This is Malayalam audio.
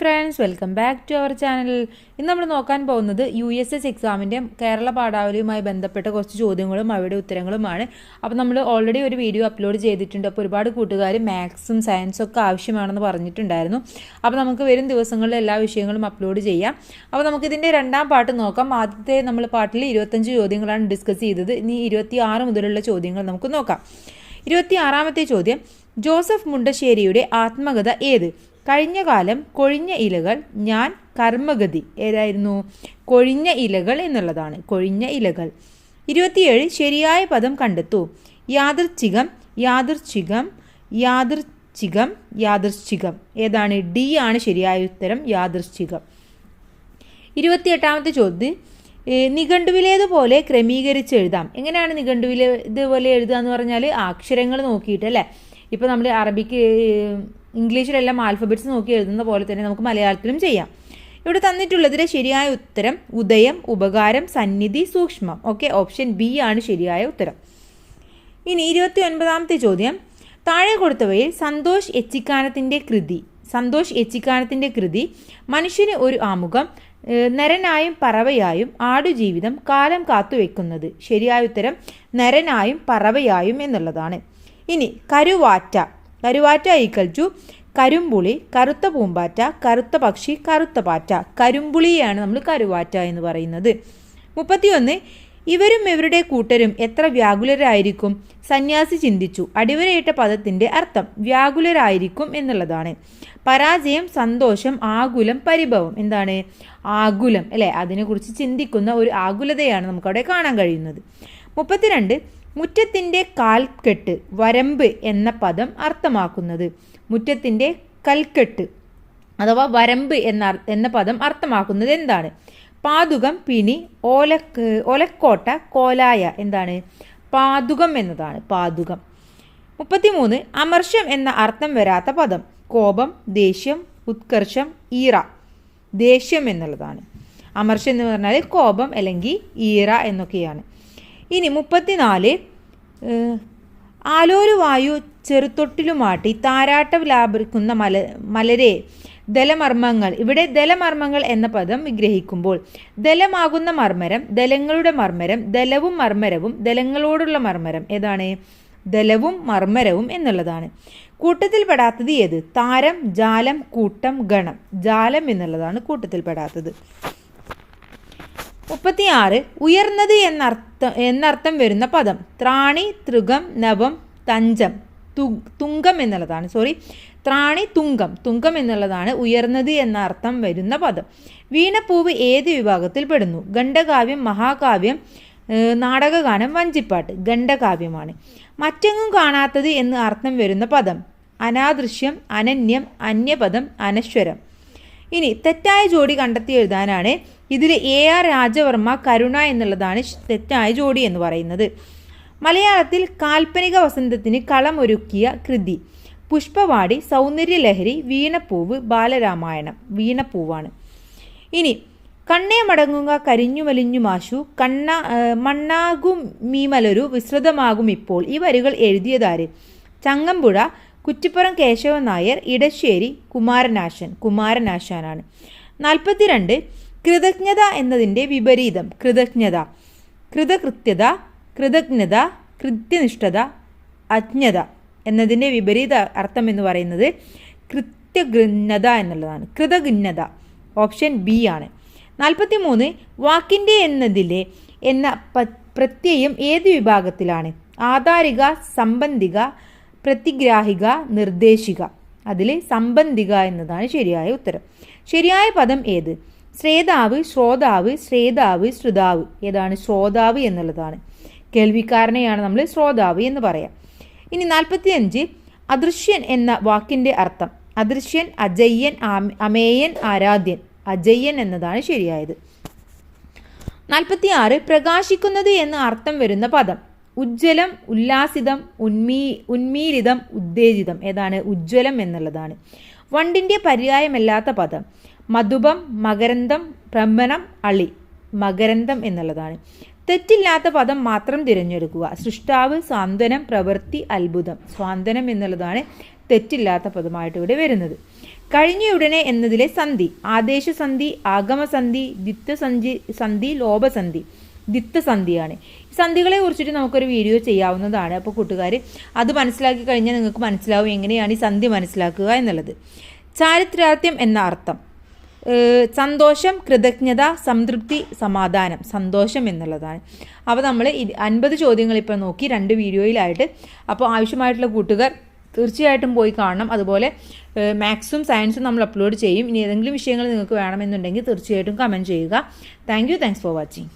Friends, welcome back to our channel. ഇന്ന് നമ്മൾ നോക്കാൻ പോകുന്നത് USS എക്സാമിൻ്റെ കേരള പാഠാവലിയുമായി ബന്ധപ്പെട്ട കുറച്ച് ചോദ്യങ്ങളും അവയുടെ ഉത്തരങ്ങളുമാണ്. അപ്പോൾ നമ്മൾ ഓൾറെഡി ഒരു വീഡിയോ അപ്ലോഡ് ചെയ്തിട്ടുണ്ട്. അപ്പോൾ ഒരുപാട് കൂട്ടുകാർ മാത്സും സയൻസും ഒക്കെ ആവശ്യമാണെന്ന് പറഞ്ഞിട്ടുണ്ടായിരുന്നു. അപ്പോൾ നമുക്ക് വരും ദിവസങ്ങളിൽ എല്ലാ വിഷയങ്ങളും അപ്ലോഡ് ചെയ്യാം. അപ്പോൾ നമുക്കിതിൻ്റെ രണ്ടാം പാർട്ട് നോക്കാം. ആദ്യത്തെ നമ്മൾ പാർട്ടിൽ 25 ചോദ്യങ്ങളാണ് ഡിസ്കസ് ചെയ്തത്. ഇനി 26 മുതലുള്ള ചോദ്യങ്ങൾ നമുക്ക് നോക്കാം. 26ാമത്തെ ചോദ്യം, ജോസഫ് മുണ്ടശ്ശേരിയുടെ ആത്മകഥ ഏത്? കഴിഞ്ഞ കാലം, കൊഴിഞ്ഞ ഇലകൾ, ഞാൻ, കർമ്മഗതി. ഏതായിരുന്നു? കൊഴിഞ്ഞ ഇലകൾ എന്നുള്ളതാണ്. കൊഴിഞ്ഞ ഇലകൾ. 27 ശരിയായ പദം കണ്ടെത്തൂ. യാദൃച്ഛികം, യാദൃച്ഛികം, യാദൃച്ഛികം, യാദൃച്ഛികം. ഏതാണ്? ഡി ആണ് ശരിയായ ഉത്തരം, യാദൃച്ഛികം. 28ാമത്തെ ചോദ്യം, നിഘണ്ടുവിലേതുപോലെ ക്രമീകരിച്ച് എഴുതാം. എങ്ങനെയാണ് നിഘണ്ടുവിലേതുപോലെ എഴുതുക എന്ന് പറഞ്ഞാൽ അക്ഷരങ്ങൾ നോക്കിയിട്ട് അല്ലേ. ഇപ്പോൾ നമ്മൾ അറബിക്ക് ഇംഗ്ലീഷിലെല്ലാം ആൽഫബറ്റ്സ് നോക്കി എഴുതുന്ന പോലെ തന്നെ നമുക്ക് മലയാളത്തിലും ചെയ്യാം. ഇവിടെ തന്നിട്ടുള്ളതിലെ ശരിയായ ഉത്തരം ഉദയം, ഉപകാരം, സന്നിധി, സൂക്ഷ്മം. ഓക്കെ, ഓപ്ഷൻ ബി ആണ് ശരിയായ ഉത്തരം. ഇനി 29ാമത്തെ ചോദ്യം, താഴെ കൊടുത്തവയിൽ സന്തോഷ് എച്ചിക്കാനത്തിൻ്റെ കൃതി മനുഷ്യന് ഒരു ആമുഖം, നരനായും പറവയായും, ആടുജീവിതം, കാലം കാത്തുവെക്കുന്നത്. ശരിയായ ഉത്തരം നരനായും പറവയായും എന്നുള്ളതാണ്. ഇനി കരുവാറ്റ ഈക്വൽ ടു കരുമ്പുളി, കറുത്ത പൂമ്പാറ്റ, കറുത്ത പക്ഷി, കറുത്ത പാറ്റ. കരുമ്പുളിയാണ് നമ്മൾ കരുവാറ്റ എന്ന് പറയുന്നത്. 31 ഇവരും ഇവരുടെ കൂട്ടരും എത്ര വ്യാകുലരായിരിക്കും? സന്യാസി ചിന്തിച്ചു. അടിവരയിട്ട പദത്തിൻ്റെ അർത്ഥം വ്യാകുലരായിരിക്കും എന്നുള്ളതാണ്. പരാജയം, സന്തോഷം, ആകുലം, പരിഭവം. എന്താണ്? ആകുലം അല്ലേ. അതിനെക്കുറിച്ച് ചിന്തിക്കുന്ന ഒരു ആകുലതയാണ് നമുക്കവിടെ കാണാൻ കഴിയുന്നത്. 32 മുറ്റത്തിൻ്റെ കാൽക്കെട്ട്, വരമ്പ് എന്ന പദം അർത്ഥമാക്കുന്നത്. മുറ്റത്തിൻ്റെ കൽക്കെട്ട് അഥവാ വരമ്പ് എന്ന പദം അർത്ഥമാക്കുന്നത് എന്താണ്? പാതുകം, പിണി, ഒലക്കോട്ട, കോലായ. എന്താണ്? പാതുകം എന്നതാണ്. പാതുകം. 33 അമർഷം എന്ന അർത്ഥം വരാത്ത പദം. കോപം, ദേഷ്യം, ഉത്കർഷം, ഈറ. ദേഷ്യം എന്നുള്ളതാണ്. അമർഷം എന്ന് പറഞ്ഞാൽ കോപം അല്ലെങ്കിൽ ഈറ എന്നൊക്കെയാണ്. ഇനി 34 ആലോലുവായു ചെറുത്തൊട്ടിലുമാട്ടി താരാട്ട ലാഭിക്കുന്ന മലരെ ദലമർമ്മങ്ങൾ. ഇവിടെ ദലമർമ്മങ്ങൾ എന്ന പദം വിഗ്രഹിക്കുമ്പോൾ ദലമാകുന്ന മർമ്മരം, ദലങ്ങളുടെ മർമ്മരം, ദലവും മർമ്മരവും, ദലങ്ങളോടുള്ള മർമ്മരം. ഏതാണ്? ദലവും മർമ്മരവും എന്നുള്ളതാണ്. കൂട്ടത്തിൽപ്പെടാത്തത് ഏത്? താരം, ജാലം, കൂട്ടം, ഗണം. ജാലം എന്നുള്ളതാണ് കൂട്ടത്തിൽപ്പെടാത്തത്. 36 ഉയർന്നത് എന്നർത്ഥം വരുന്ന പദം. ത്രാണി, തൃകം, നവം, തഞ്ചം. തുങ്കം എന്നുള്ളതാണ്. ത്രാണി, തുങ്കം എന്നുള്ളതാണ് ഉയർന്നത് എന്ന അർത്ഥം വരുന്ന പദം. വീണപ്പൂവ് ഏത് വിഭാഗത്തിൽ പെടുന്നു? ഖണ്ഡകാവ്യം, മഹാകാവ്യം, നാടകഗാനം, വഞ്ചിപ്പാട്ട്. ഖണ്ഡകാവ്യമാണ്. മറ്റെങ്ങും കാണാത്തത് എന്ന് അർത്ഥം വരുന്ന പദം. അനാദൃശ്യം, അനന്യം, അന്യപദം, അനശ്വരം. ഇനി തെറ്റായ ജോഡി കണ്ടെത്തി എഴുതാനാണ്. ഇതിൽ AR രാജവർമ്മ, കരുണ എന്നുള്ളതാണ് തെറ്റായ ജോഡി എന്ന് പറയുന്നത്. മലയാളത്തിൽ കാൽപ്പനിക വസന്തത്തിന് കളമൊരുക്കിയ കൃതി. പുഷ്പവാടി, സൗന്ദര്യലഹരി, വീണപ്പൂവ്, ബാലരാമായണം. വീണപ്പൂവാണ്. ഇനി കണ്ണേ മടങ്ങുക കരിഞ്ഞു വലിഞ്ഞു മാശു, മണ്ണാകും മീമലരു വിസ്തൃതമാകും ഇപ്പോൾ. ഈ വരികൾ എഴുതിയതാര്? ചങ്ങമ്പുഴ, കുറ്റിപ്പുറം കേശവൻ നായർ, ഇടശ്ശേരി, കുമാരനാശാനാണ്. 42 കൃതജ്ഞത എന്നതിൻ്റെ വിപരീതം. കൃതജ്ഞത, കൃതകൃത്യത, കൃതജ്ഞത, കൃത്യനിഷ്ഠത, അജ്ഞത എന്നതിൻ്റെ വിപരീത അർത്ഥം എന്ന് പറയുന്നത് കൃത്യഘ്നത എന്നുള്ളതാണ്. കൃതഘ്നത. ഓപ്ഷൻ ബി ആണ്. 43 വാക്കിൻ്റെ എന്ന പ്രത്യയം ഏത് വിഭാഗത്തിലാണ്? ആധാരിക, സംബന്ധിക, പ്രതിഗ്രാഹിക, നിർദ്ദേശിക. അതിൽ സംബന്ധിക എന്നതാണ് ശരിയായ ഉത്തരം. ശരിയായ പദം ഏത്? ശ്രേതാവ്, ശ്രോതാവ്, ശ്രേതാവ്, ശ്രുതാവ്. ഏതാണ്? ശ്രോതാവ് എന്നുള്ളതാണ്. കേൾവിക്കാരനെയാണ് നമ്മൾ ശ്രോതാവ് എന്ന് പറയാം. ഇനി 45 അദൃശ്യൻ എന്ന വാക്കിൻ്റെ അർത്ഥം. അദൃശ്യൻ, അജയ്യൻ, അമേയൻ, ആരാധ്യൻ. അജയ്യൻ എന്നതാണ് ശരിയായത്. 46 പ്രകാശിക്കുന്നത് എന്ന അർത്ഥം വരുന്ന പദം. ഉജ്ജ്വലം, ഉല്ലാസിതം, ഉന്മീലിതം, ഉത്തേജിതം. ഏതാണ്? ഉജ്ജ്വലം എന്നുള്ളതാണ്. വണ്ടിൻ്റെ പര്യായമല്ലാത്ത പദം. മധുപം, മകരന്തം, ഭ്രമണം, അളി. മകരന്തം എന്നുള്ളതാണ്. തെറ്റില്ലാത്ത പദം മാത്രം തിരഞ്ഞെടുക്കുക. സൃഷ്ടാവ്, സാന്ത്വനം, പ്രവൃത്തി, അത്ഭുതം. സ്വാന്തനം എന്നുള്ളതാണ് തെറ്റില്ലാത്ത പദമായിട്ട് ഇവിടെ വരുന്നത്. കഴിഞ്ഞയുടനെ എന്നതിലെ സന്ധി ആദേശസന്ധി, ആഗമസന്ധി, സന്ധി, ലോപസന്ധി. ദിത്തസന്ധിയാണ്. ഈ സന്ധികളെ കുറിച്ചിട്ട് നമുക്കൊരു വീഡിയോ ചെയ്യാവുന്നതാണ്. അപ്പോൾ കൂട്ടുകാർ അത് മനസ്സിലാക്കി കഴിഞ്ഞാൽ നിങ്ങൾക്ക് മനസ്സിലാവും എങ്ങനെയാണ് ഈ സന്ധി മനസ്സിലാക്കുക എന്നുള്ളത്. ചാരിത്രാർത്ഥ്യം എന്ന അർത്ഥം സന്തോഷം, കൃതജ്ഞത, സംതൃപ്തി, സമാധാനം. സന്തോഷം എന്നുള്ളതാണ്. അപ്പോൾ നമ്മൾ 50 ചോദ്യങ്ങൾ ഇപ്പോൾ നോക്കി 2 വീഡിയോയിലായിട്ട്. അപ്പോൾ ആവശ്യമായിട്ടുള്ള കൂട്ടുകാർ തീർച്ചയായിട്ടും പോയി കാണണം. അതുപോലെ മാത്സും സയൻസും നമ്മൾ അപ്ലോഡ് ചെയ്യും. ഇനി ഏതെങ്കിലും വിഷയങ്ങൾ നിങ്ങൾക്ക് വേണമെന്നുണ്ടെങ്കിൽ തീർച്ചയായിട്ടും കമൻറ്റ് ചെയ്യുക. Thanks for watching.